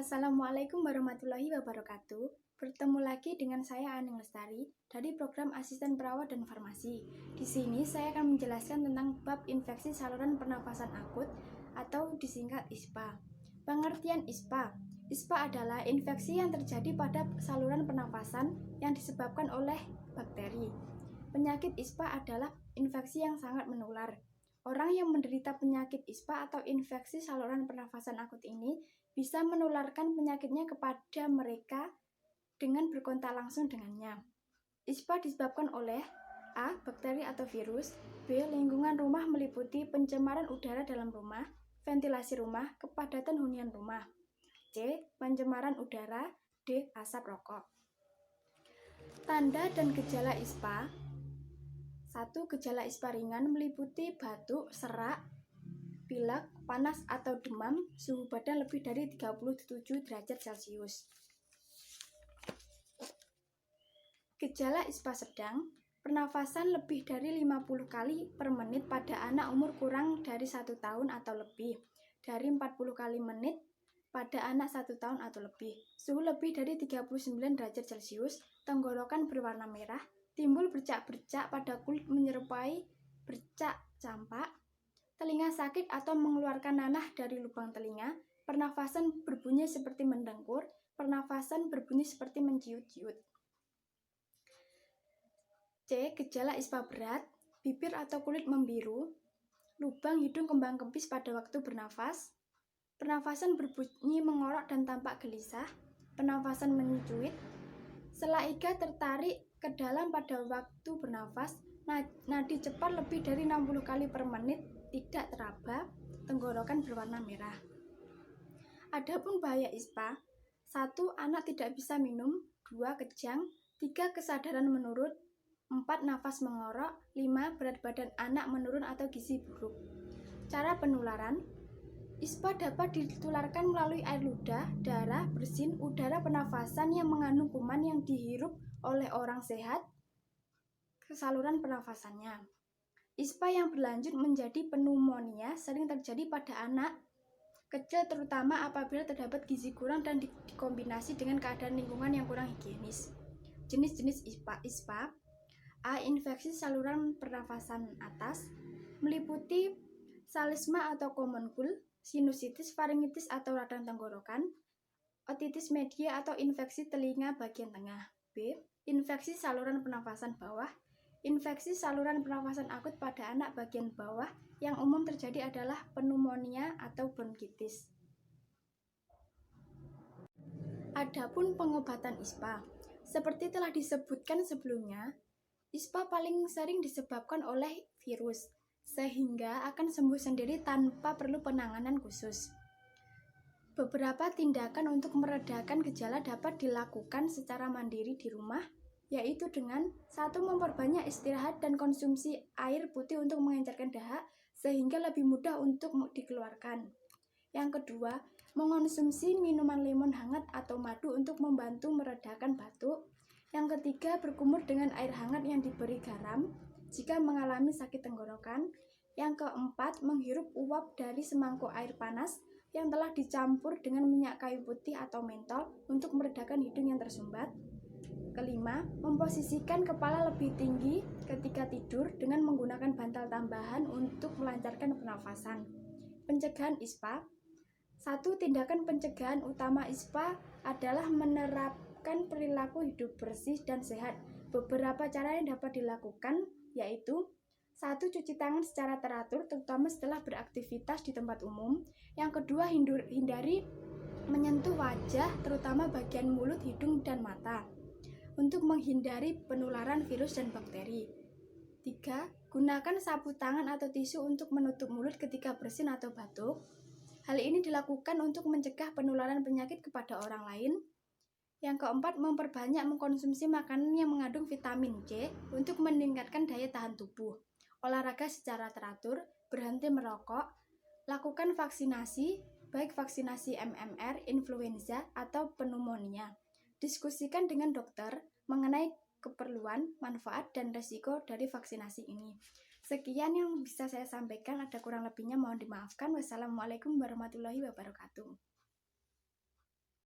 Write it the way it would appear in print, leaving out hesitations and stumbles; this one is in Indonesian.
Assalamualaikum warahmatullahi wabarakatuh. Bertemu lagi dengan saya Aning Lestari dari program Asisten Perawat dan Farmasi. Di sini saya akan menjelaskan tentang bab infeksi saluran pernafasan akut atau disingkat ISPA. Pengertian ISPA. ISPA adalah infeksi yang terjadi pada saluran pernafasan yang disebabkan oleh bakteri. Penyakit ISPA adalah infeksi yang sangat menular. Orang yang menderita penyakit ISPA atau infeksi saluran pernafasan akut ini bisa menularkan penyakitnya kepada mereka dengan berkontak langsung dengannya. ISPA disebabkan oleh A. Bakteri atau virus, B. Lingkungan rumah meliputi pencemaran udara dalam rumah, ventilasi rumah, kepadatan hunian rumah, C. Pencemaran udara, D. Asap rokok. Tanda dan gejala ISPA. 1. Gejala ISPA ringan meliputi batuk, serak, pilek, panas atau demam, suhu badan lebih dari 37 derajat Celcius. Gejala ISPA sedang, pernafasan lebih dari 50 kali per menit pada anak umur kurang dari 1 tahun atau lebih, dari 40 kali menit pada anak 1 tahun atau lebih, suhu lebih dari 39 derajat Celcius, tenggorokan berwarna merah, timbul bercak-bercak pada kulit menyerupai bercak campak, telinga sakit atau mengeluarkan nanah dari lubang telinga, pernafasan berbunyi seperti mendengkur, pernafasan berbunyi seperti menciut-ciut. C. Gejala ISPA berat, bibir atau kulit membiru, lubang hidung kembang kempis pada waktu bernafas, pernafasan berbunyi mengorok dan tampak gelisah, pernafasan mencuit, sela iga tertarik ke dalam pada waktu bernafas, nadi cepat lebih dari 60 kali per menit, tidak teraba, tenggorokan berwarna merah. Adapun bahaya ISPA, 1. Anak tidak bisa minum, 2. Kejang, 3. Kesadaran menurun, 4. Nafas mengorok, 5. Berat badan anak menurun atau gizi buruk. Cara penularan, ISPA dapat ditularkan melalui air ludah, darah, bersin, udara pernafasan yang mengandung kuman yang dihirup oleh orang sehat ke saluran pernafasannya. ISPA yang berlanjut menjadi pneumonia sering terjadi pada anak kecil terutama apabila terdapat gizi kurang dan dikombinasi dengan keadaan lingkungan yang kurang higienis. Jenis-jenis ISPA A. Infeksi saluran pernafasan atas meliputi salesma atau common cold, sinusitis, faringitis atau radang tenggorokan, otitis media atau infeksi telinga bagian tengah. B. Infeksi saluran pernafasan bawah. Infeksi saluran pernafasan akut pada anak bagian bawah yang umum terjadi adalah pneumonia atau bronkitis. Adapun pengobatan ISPA, seperti telah disebutkan sebelumnya, ISPA paling sering disebabkan oleh virus, sehingga akan sembuh sendiri tanpa perlu penanganan khusus. Beberapa tindakan untuk meredakan gejala dapat dilakukan secara mandiri di rumah, yaitu dengan 1. Memperbanyak istirahat dan konsumsi air putih untuk mengencerkan dahak, sehingga lebih mudah untuk dikeluarkan. Yang kedua, mengonsumsi minuman lemon hangat atau madu untuk membantu meredakan batuk. Yang ketiga, berkumur dengan air hangat yang diberi garam jika mengalami sakit tenggorokan. Yang keempat, menghirup uap dari semangkuk air panas yang telah dicampur dengan minyak kayu putih atau mentol untuk meredakan hidung yang tersumbat. Kelima, memposisikan kepala lebih tinggi ketika tidur dengan menggunakan bantal tambahan untuk melancarkan pernafasan. Pencegahan ISPA. 1. Tindakan pencegahan utama ISPA adalah menerapkan perilaku hidup bersih dan sehat. Beberapa cara yang dapat dilakukan yaitu 1. Cuci tangan secara teratur, terutama setelah beraktivitas di tempat umum. Yang kedua, hindari menyentuh wajah, terutama bagian mulut, hidung, dan mata, untuk menghindari penularan virus dan bakteri. 3. Gunakan sapu tangan atau tisu untuk menutup mulut ketika bersin atau batuk. Hal ini dilakukan untuk mencegah penularan penyakit kepada orang lain. Yang keempat, memperbanyak mengkonsumsi makanan yang mengandung vitamin C untuk meningkatkan daya tahan tubuh. Olahraga secara teratur, berhenti merokok, lakukan vaksinasi, baik vaksinasi MMR, influenza, atau pneumonia. Diskusikan dengan dokter mengenai keperluan, manfaat, dan resiko dari vaksinasi ini. Sekian yang bisa saya sampaikan, ada kurang lebihnya mohon dimaafkan. Wassalamualaikum warahmatullahi wabarakatuh.